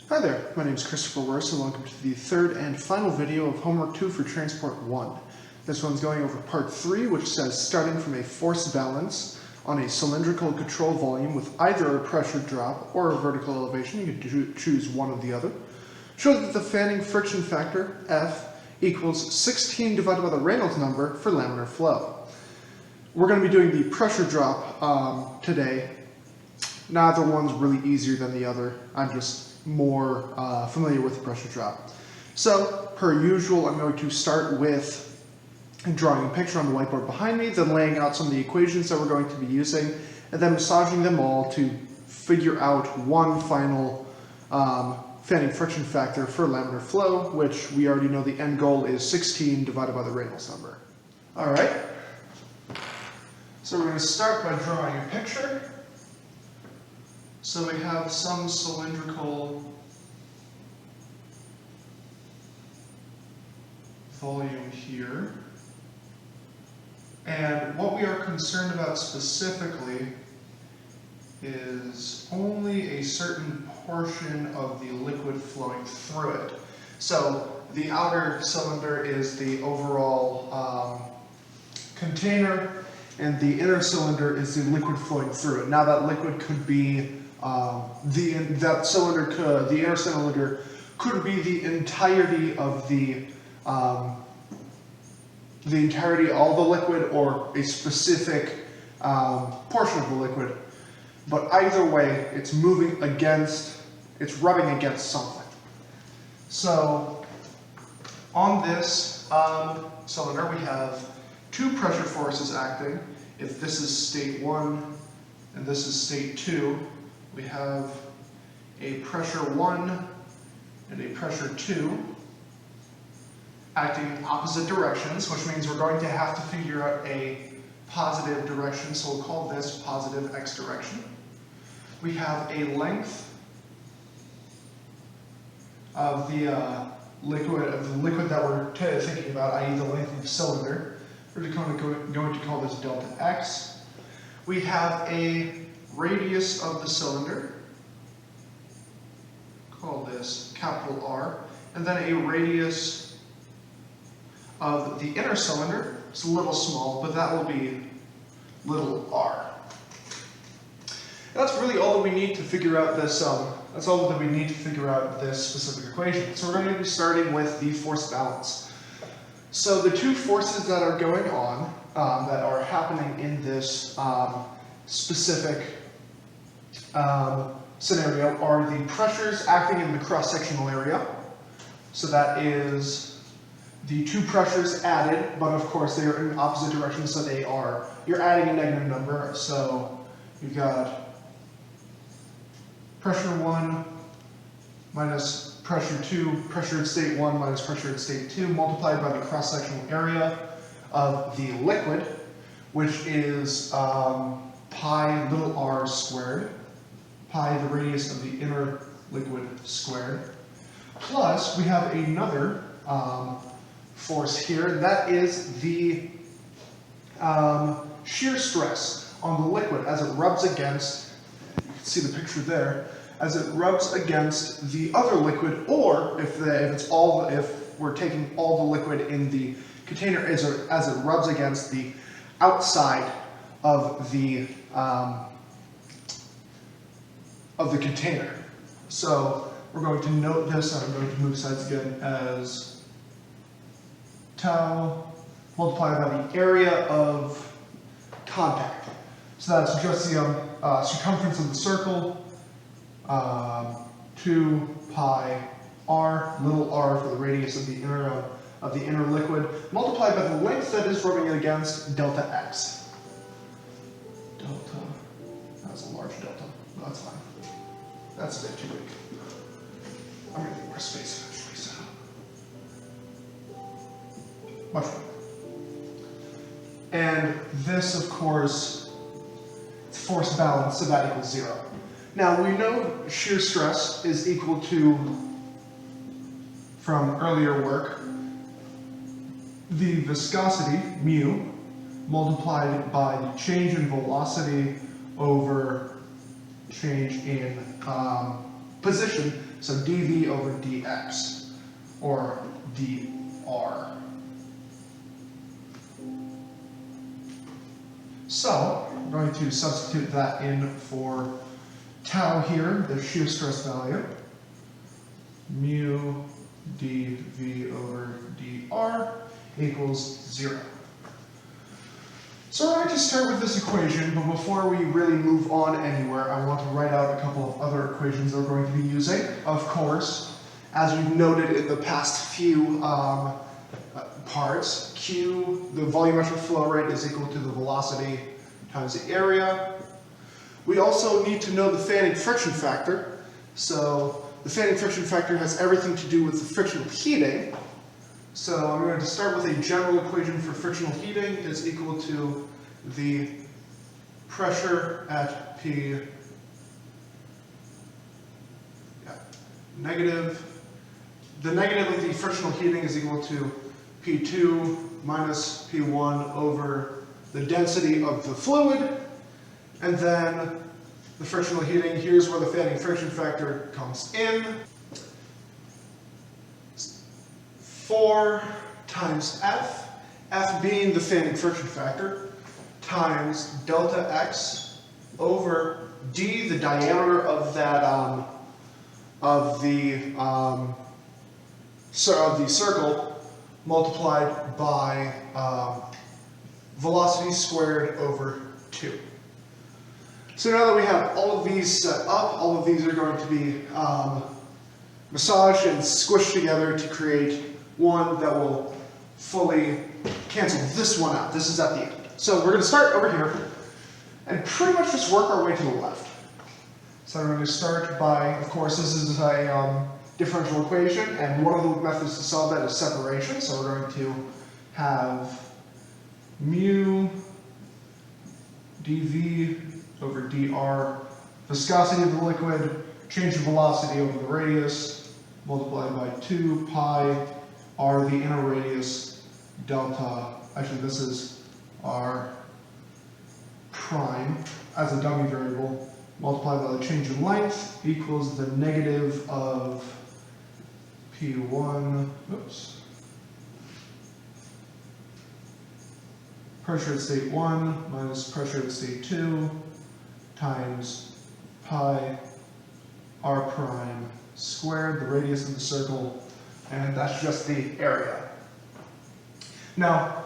Hi there, my name is Christopher Worse and welcome to the third and final video of Homework 2 for Transport 1. This one's going over Part 3, which says starting from a force balance on a cylindrical control volume with either a pressure drop or a vertical elevation, you can choose one or the other, show that the fanning friction factor, F, equals 16 divided by the Reynolds number for laminar flow. We're going to be doing the pressure drop today. Neither one's really easier than the other. I'm just more familiar with the pressure drop. So, per usual, I'm going to start with drawing a picture on the whiteboard behind me, then laying out some of the equations that we're going to be using, and then massaging them all to figure out one final fanning friction factor for laminar flow, which we already know the end goal is 16 divided by the Reynolds number. Alright, so we're going to start by drawing a picture. So we have some cylindrical volume here. And what we are concerned about specifically is only a certain portion of the liquid flowing through it. So the outer cylinder is the overall container, and the inner cylinder is the liquid flowing through it. Now that liquid could be the inner cylinder could be the entirety of all the liquid, or a specific portion of the liquid. But either way, it's it's rubbing against something. So on this cylinder, we have two pressure forces acting. If this is state 1 and this is state 2, we have a pressure 1 and a pressure 2 acting in opposite directions, which means we're going to have to figure out a positive direction, so we'll call this positive x direction. We have a length of the liquid that we're thinking about, i.e. the length of the cylinder. We're going to call this delta x. We have a radius of the cylinder, call this capital R, and then a radius of the inner cylinder. It's a little small, but that will be little r. That's really all that we need to figure out this. That's all that we need to figure out this specific equation. So we're going to be starting with the force balance. So the two forces that are going on, that are happening in this specific scenario, are the pressures acting in the cross-sectional area. So that is the two pressures added, but of course they are in opposite directions, so you're adding a negative number. So you've got pressure 1 minus pressure 2, pressure in state 1 minus pressure in state 2, multiplied by the cross-sectional area of the liquid, which is pi little r squared, pi the radius of the inner liquid squared, plus we have another force here, that is the shear stress on the liquid as it rubs against, you can see the picture there, as it rubs against the other liquid, or if we're taking all the liquid in the container as it rubs against the outside of the container. So we're going to note this, and I'm going to move sides again, as tau multiplied by the area of contact. So that's just the circumference of the circle, 2 pi r, little r for the radius of the inner liquid, multiplied by the length that is rubbing it against, delta x. Delta, that's a large delta, but that's fine. That's a bit too big. I'm going to need more space eventually, so. Much more. And this, of course, it's force balance, so that equals 0. Now, we know shear stress is equal to, from earlier work, the viscosity, mu, multiplied by the change in velocity over change in position, so dv over dx, or dr. So I'm going to substitute that in for tau here, the shear stress value. Mu dv over dr equals 0. So we're going to start with this equation, but before we really move on anywhere, I want to write out a couple of other equations that we're going to be using. Of course, as we've noted in the past few parts, Q, the volumetric flow rate, is equal to the velocity times the area. We also need to know the fanning friction factor. So the fanning friction factor has everything to do with the frictional heating. So I'm going to start with a general equation for frictional heating is equal to the pressure at P negative. The negative of the frictional heating is equal to P2 minus P1 over the density of the fluid. And then the frictional heating, here's where the fanning friction factor comes in. 4 times F, F being the fanning friction factor, times delta X over D, the diameter of that of the circle, multiplied by velocity squared over 2. So now that we have all of these set up, all of these are going to be massaged and squished together to create one that will fully cancel this one out. This is at the end. So we're going to start over here and pretty much just work our way to the left. So we're going to start by, of course, this is a differential equation, and one of the methods to solve that is separation. So we're going to have mu dv over dr, viscosity of the liquid, change of velocity over the radius, multiplied by 2 pi r, the inner radius, delta, actually this is r prime as a dummy variable, multiplied by the change in length, equals the negative of P1, pressure at state 1 minus pressure at state 2 times pi r prime squared, the radius of the circle, and that's just the area. Now,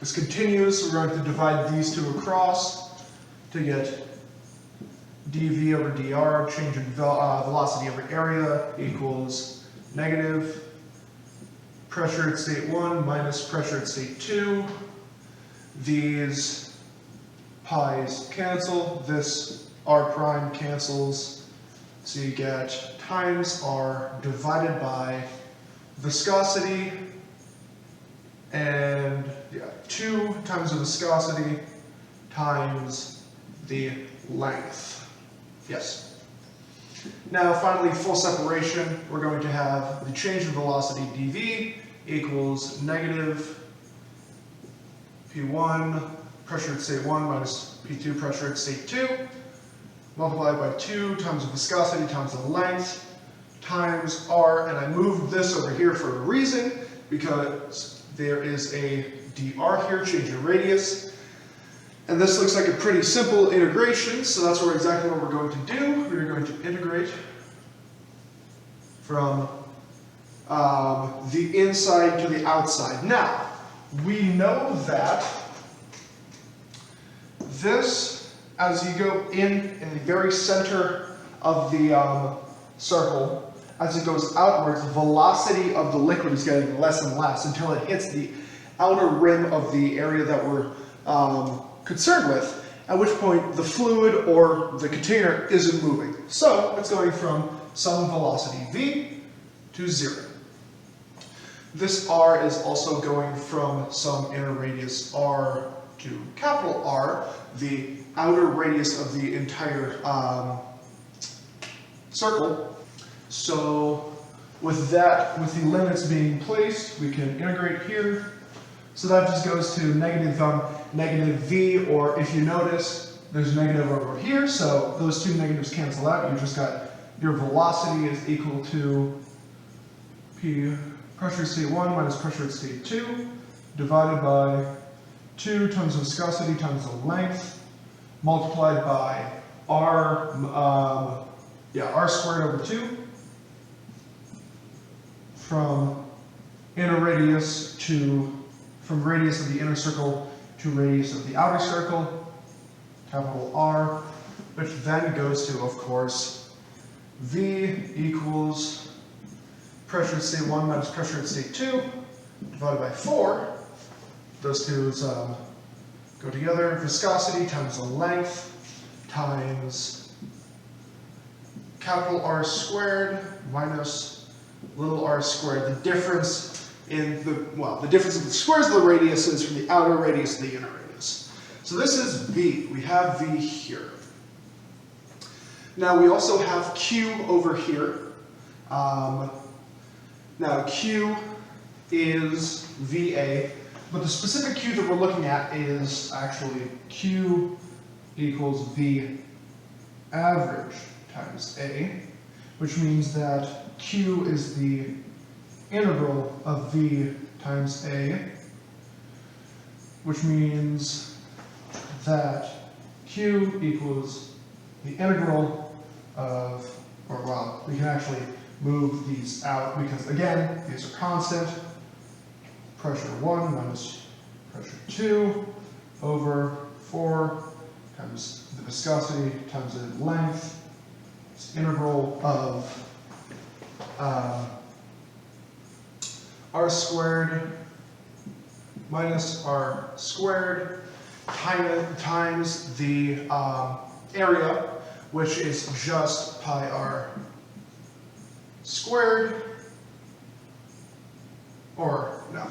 this continues, so we're going to divide these two across to get dv over dr, change in velocity over area, equals negative pressure at state 1 minus pressure at state 2. These pi's cancel, this r prime cancels, so you get times r divided by viscosity, and 2 times the viscosity times the length. Yes. Now finally, full separation, we're going to have the change in velocity dv equals negative P1 pressure at state 1 minus P2 pressure at state 2, multiplied by 2 times the viscosity times the length, times r, and I moved this over here for a reason, because there is a dr here, change in radius, and this looks like a pretty simple integration, so that's exactly what we're going to do. We're going to integrate from the inside to the outside. Now, we know that this, as you go in the very center of the circle, as it goes outwards, the velocity of the liquid is getting less and less until it hits the outer rim of the area that we're concerned with, at which point the fluid or the container isn't moving. So it's going from some velocity v to 0. This r is also going from some inner radius r to capital R, the outer radius of the entire circle. So with that, with the limits being placed, we can integrate here. So that just goes to negative v, or if you notice, there's a negative over here, so those two negatives cancel out. You just got your velocity is equal to P pressure at state 1 minus pressure at state 2 divided by 2 times the viscosity times the length multiplied by R, R squared over 2 from radius of the inner circle to radius of the outer circle, capital R, which then goes to, of course, V equals pressure at state 1 minus pressure at state 2 divided by 4. Those two go together. Viscosity times the length times capital R squared minus little r squared. The difference in the difference of the squares of the radiuses from the outer radius to the inner radius. So this is V. We have V here. Now we also have Q over here. Now Q is VA, but the specific Q that we're looking at is actually Q equals V average times A, which means that Q is the integral of V times A, which means that Q equals the integral of, or well, we can actually move these out because, again, these are constant. Pressure 1 minus pressure 2 over 4 times the viscosity times the length. It's integral of R squared minus R squared times the area, which is just pi R squared, or no.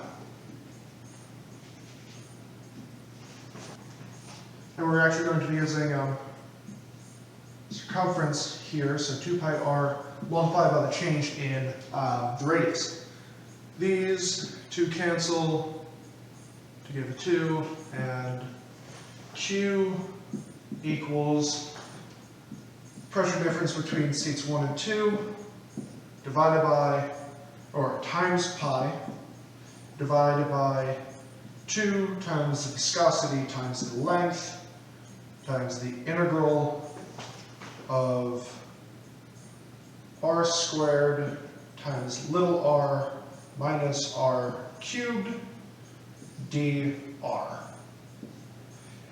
And we're actually going to be using circumference here, so 2 pi r multiplied by the change in the radius. These two cancel to give a 2, and Q equals pressure difference between states 1 and 2 divided by, or times pi, divided by 2 times the viscosity times the length times the integral of R squared times little r minus r cubed dr.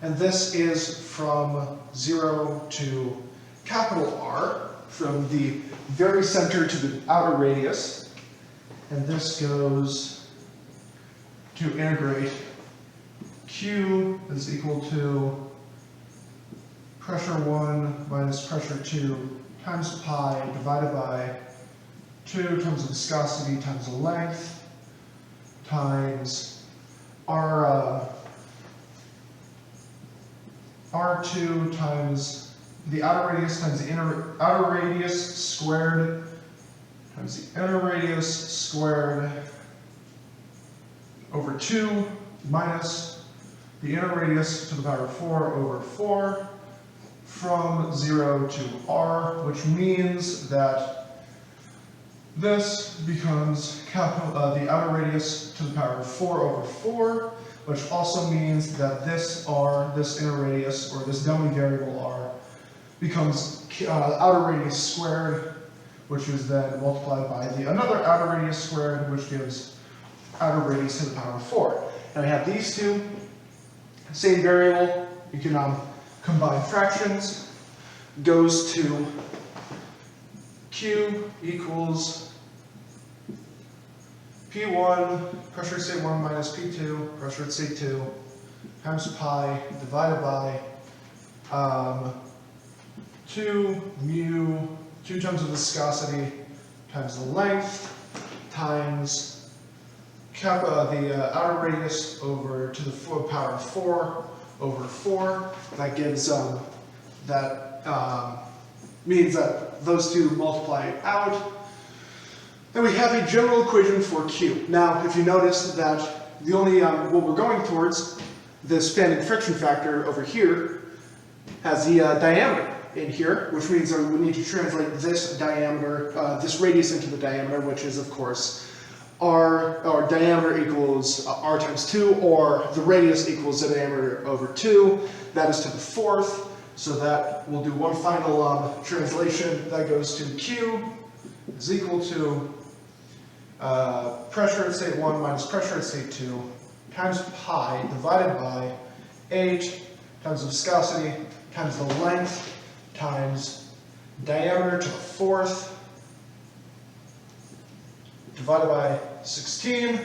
And this is from 0 to capital R, from the very center to the outer radius. And this goes to integrate Q is equal to pressure 1 minus pressure 2 times pi divided by 2 times the viscosity times the length times R2 times the outer radius times the outer radius squared times the inner radius squared over 2 minus the inner radius to the power of 4 over 4 from 0 to r, which means that this becomes the outer radius to the power of 4 over 4, which also means that this r, this inner radius, or this dummy variable r, becomes outer radius squared, which is then multiplied by another outer radius squared, which gives outer radius to the power of 4. And we have these two, same variable, you can combine fractions, goes to Q equals P1, pressure at state 1 minus P2, pressure at state 2, times pi divided by 2 mu, 2 times the viscosity times the length times the outer radius over to the power of 4 over 4. That gives means that those two multiply out. Then we have a general equation for Q. Now, if you notice that the only what we're going towards, the spanning friction factor over here, has the diameter. in here, which means that we need to translate this diameter, this radius into the diameter, which is of course r, or diameter equals r times 2, or the radius equals the diameter over 2. That is to the fourth. So that we'll do one final translation. That goes to Q is equal to pressure at state 1 minus pressure at state 2 times pi divided by h times the viscosity times the length times diameter to the fourth divided by 16.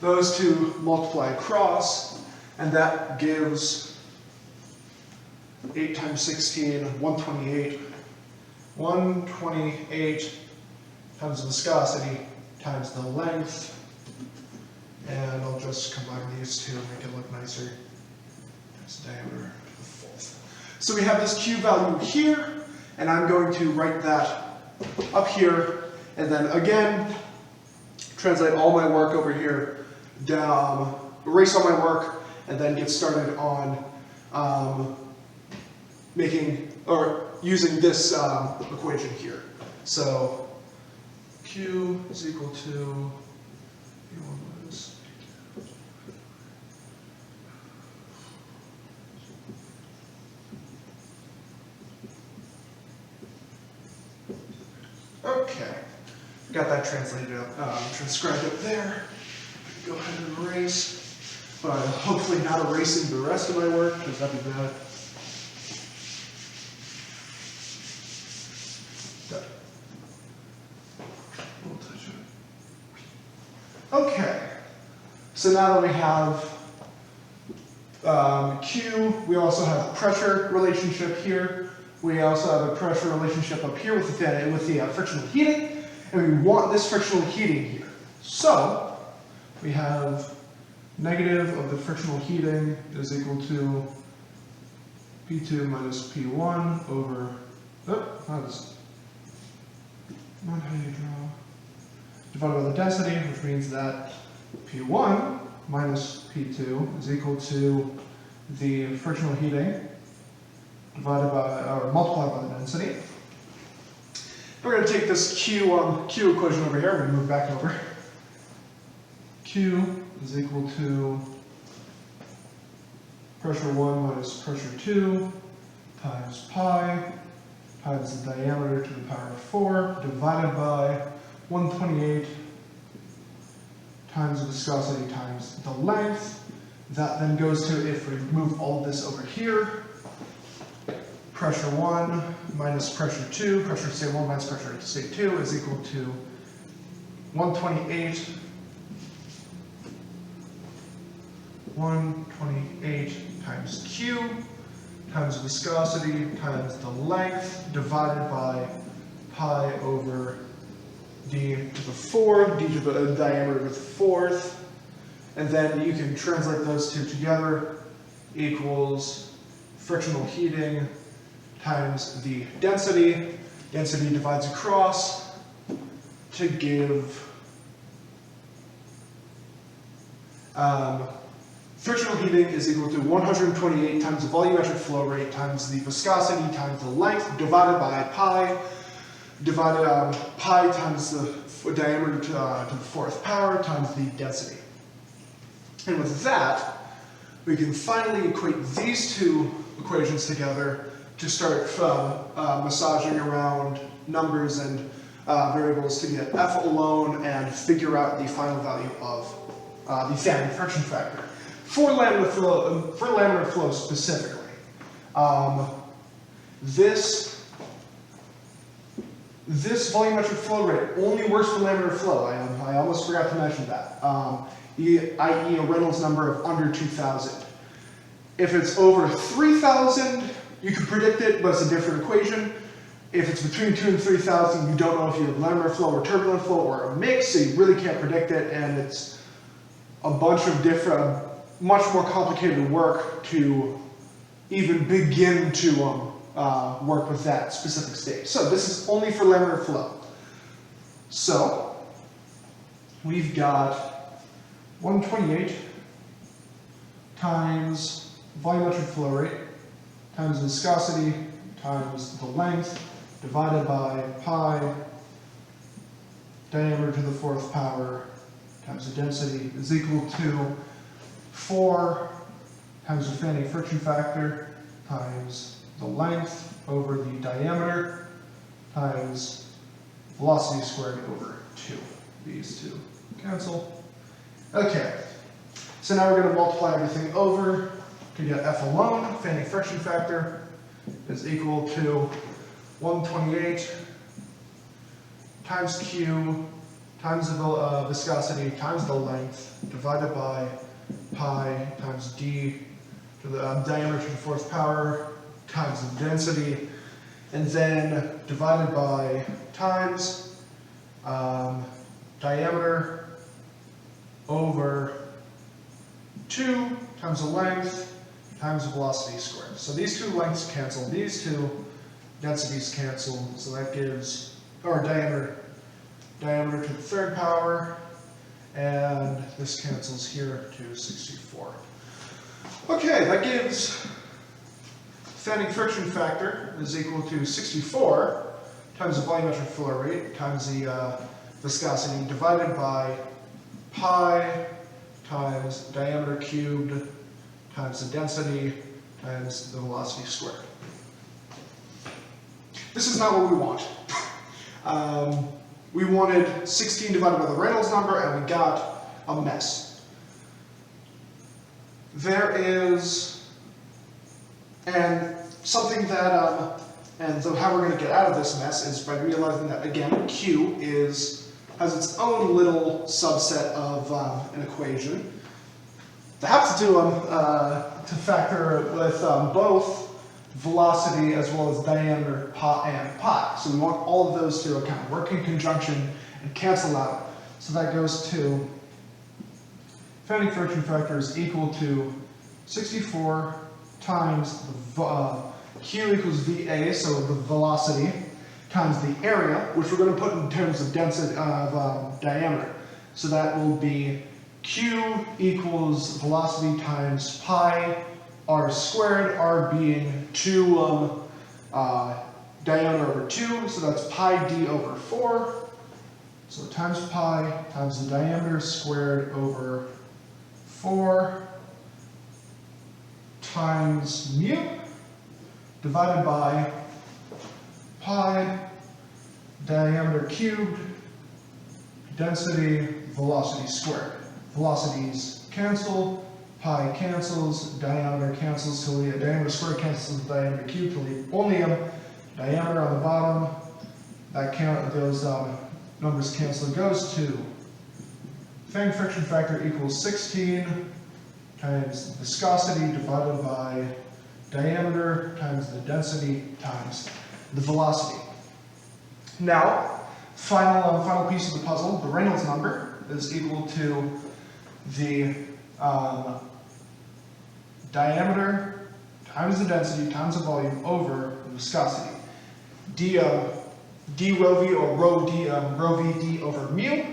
Those two multiply across, and that gives 8 times 16, 128. 128 times the viscosity times the length. And I'll just combine these two and make it look nicer. That's the diameter to the fourth. So we have this Q value here, and I'm going to write that up here, and then again, translate all my work over here, down, erase all my work, and then get started on using this equation here. So Q is equal to P1 minus okay, got that translated up, transcribed up there. Go ahead and erase, but hopefully not erasing the rest of my work, because that'd be bad. Okay, so now that we have Q, we also have pressure relationship here. We also have a pressure relationship up here with the frictional heating, and we want this frictional heating here. So we have negative of the frictional heating is equal to P2 minus P1 over, that's not how you draw, divided by the density, which means that P1 minus P2 is equal to the frictional heating divided by, or multiplied by the density. We're going to take this Q equation over here, we're going to move back over. Q is equal to pressure 1 minus pressure 2 times pi times the diameter to the power of 4 divided by 128 times the viscosity times the length. That then goes to, if we move all of this over here, pressure 1 minus pressure 2, pressure at state 1 minus pressure at state 2 is equal to 128 times Q times viscosity times the length divided by pi over d to the 4, d to the diameter to the fourth, and then you can translate those two together, equals frictional heating times the density. Density divides across to give frictional heating is equal to 128 times the volumetric flow rate times the viscosity times the length divided by pi, divided pi times the diameter to the fourth power times the density. And with that, we can finally equate these two equations together to start massaging around numbers and variables to get F alone and figure out the final value of the Thanian friction factor. For laminar flow specifically, this volumetric flow rate only works for laminar flow. I almost forgot to mention that, i.e. a Reynolds number of under 2,000. If it's over 3,000, you can predict it, but it's a different equation. If it's between 2,000 and 3,000, you don't know if you have laminar flow or turbulent flow or a mix, so you really can't predict it, and it's a bunch of different, much more complicated work to even begin to work with that specific state. So this is only for laminar flow. So we've got 128 times volumetric flow rate times viscosity times the length divided by pi diameter to the fourth power times the density is equal to 4 times the fanning friction factor times the length over the diameter times velocity squared over 2. These two cancel. Okay, so now we're going to multiply everything over to get F alone. Fanning friction factor is equal to 128 times Q times the viscosity times the length divided by pi times d to the diameter to the fourth power times the density, and then divided by times diameter over 2 times the length times the velocity squared. So these two lengths cancel, these two densities cancel, so that gives, or diameter to the third power, and this cancels here to 64. Okay, that gives fanning friction factor is equal to 64 times the volumetric flow rate times the viscosity divided by pi times diameter cubed times the density times the velocity squared. This is not what we want. We wanted 16 divided by the Reynolds number, and we got a mess. There is, and something that, and so how we're going to get out of this mess is by realizing that, again, Q has its own little subset of an equation. They have to do to factor with both velocity as well as diameter and pi. So we want all of those to kind of work in conjunction and cancel out. So that goes to fanning friction factor is equal to 64 times the Q equals VA, so the velocity, times the area, which we're going to put in terms of density of diameter. So that will be Q equals velocity times pi r squared, r being 2 diameter over 2, so that's pi d over 4. So times pi times the diameter squared over 4 times mu divided by pi diameter cubed density velocity squared. Velocities cancel, pi cancels, diameter cancels to leave, diameter squared cancels with diameter cubed to leave only a diameter on the bottom. That count, those numbers cancel. It goes to fanning friction factor equals 16 times viscosity divided by diameter times the density times the velocity. Now, final piece of the puzzle, the Reynolds number is equal to the diameter times the density times the volume over the viscosity. D rho v or rho v d over mu,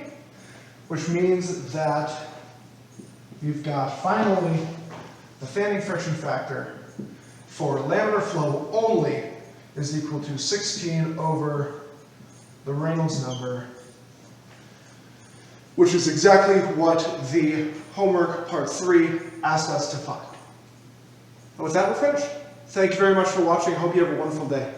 which means that you've got finally the fanning friction factor for laminar flow only is equal to 16 over the Reynolds number, which is exactly what the homework part 3 asked us to find. And with that, we're finished. Thank you very much for watching. I hope you have a wonderful day.